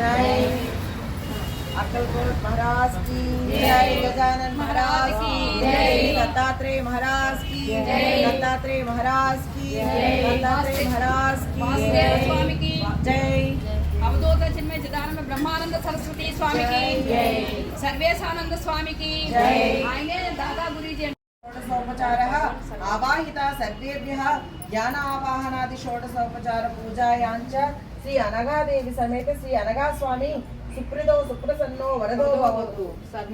जय। अक्कलकोट महाराज की जय। गजानन महाराज की जय। दत्तात्रेय महाराज की जय। दत्तात्रेय महाराज की जय। दत्तात्रेय महाराज की स्वामी की जय। अवधूत चिन्मय चिदानंद ब्रह्मानंद सरस्वती स्वामी की जय। सर्वेशानंद स्वामी की जय। आइए दादा गुरुजी षोडशोपचारः आवाहिता सर्वेभ्यः ज्ञान आवाहनादि षोडशोपचार पूजायाञ्च श्री अनघादेवी समेत श्री अनघा स्वामी सुप्रदो सुप्रसन्नो वरदो भवतु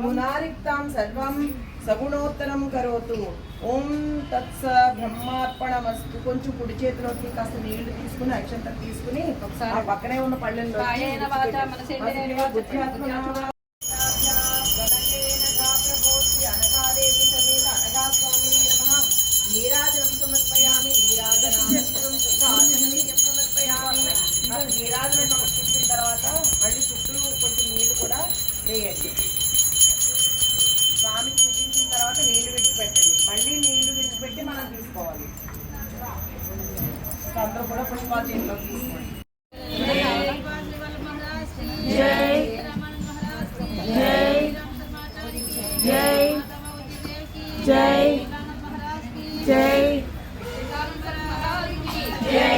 गुणारिक्तां सर्वं सगुणोत्तरं करोतु ఓం తత్స బ్రహ్మార్పణమస్తు. కొంచెం కుడి చేతిలోకి కాస్త నీళ్లు తీసుకుని అక్షంత తీసుకుని ఆ పక్కనే ఉన్న పళ్ళెల్లో నీరాజనం సమర్పయామి. నీరాజనం సమర్పించిన తర్వాత మళ్ళీ చుట్టూ కొంచెం నీళ్లు కూడా వేయండి. స్వామికి పూజించిన తర్వాత నీళ్లు విడిచిపెట్టండి. మళ్ళీ నీళ్లు విడిచిపెట్టి మనం తీసుకోవాలి. అందరూ కూడా పుష్పాలు చేతిలో తీసుకోండి. जय जय जय जय जय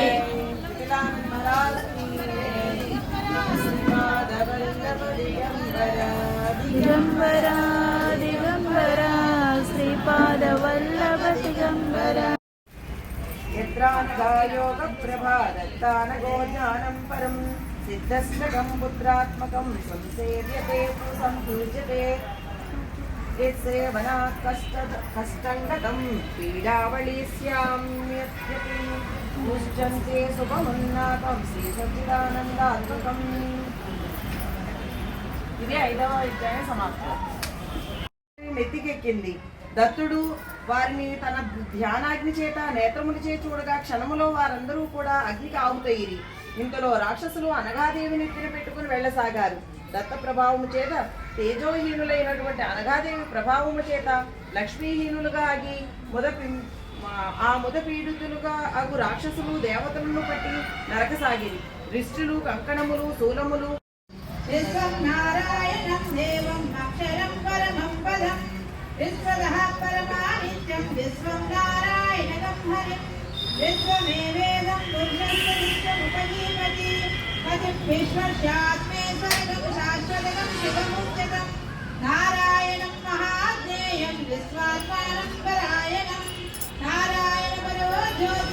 दिगंबरा दिगंबरा श्रीपाद वल्लभ दिगंबरा यत्रानघायोग प्रभा दत्तानगो ज्ञानं परं सिद्धस्मकं पुत्रात्मकं संसेव्यते संपूज्यते यत्सेवनात् कष्टङ्गतं पीडावळी स्याम्यत्यपि मुच्यन्ते शुभमुन्नातं श्रीसच्चिदानन्दात्मकम्. ఇది 5వ అధ్యాయం సమాప్తం. నెత్తికెక్కింది. దత్తుడు వారిని తన ధ్యానాగ్ని చేత నేత్రమునిచే చూడగా క్షణములో వారందరూ కూడా అగ్నికి ఆహుతయ్యిరి. ఇంతలో రాక్షసులు అనఘాదేవిని ఎత్తిన పెట్టుకుని వెళ్ళసాగారు. దత్త ప్రభావము చేత తేజోహీనులైనటువంటి అనఘాదేవి ప్రభావము చేత లక్ష్మీహీనులుగా ఆగి ముదపీడితులుగా అగు రాక్షసులు దేవతలను పట్టి నరకసాగిరి. దృష్టిలు కంకణములు శూలములు విశ్వం నారాయణం దేవం అక్షరం పరమం పదం విశ్వదః పరమానిత్యం విశ్వం నారాయణం హరిం విశ్వమేవేదం పురుషం విశ్వముపజీవతి పతిం విశ్వస్యాత్మేశ్వరం శాశ్వతం శివముచ్యతం నారాయణం మహాజ్ఞేయం విశ్వాత్మానం పరాయణం నారాయణ పరో జ్యోతి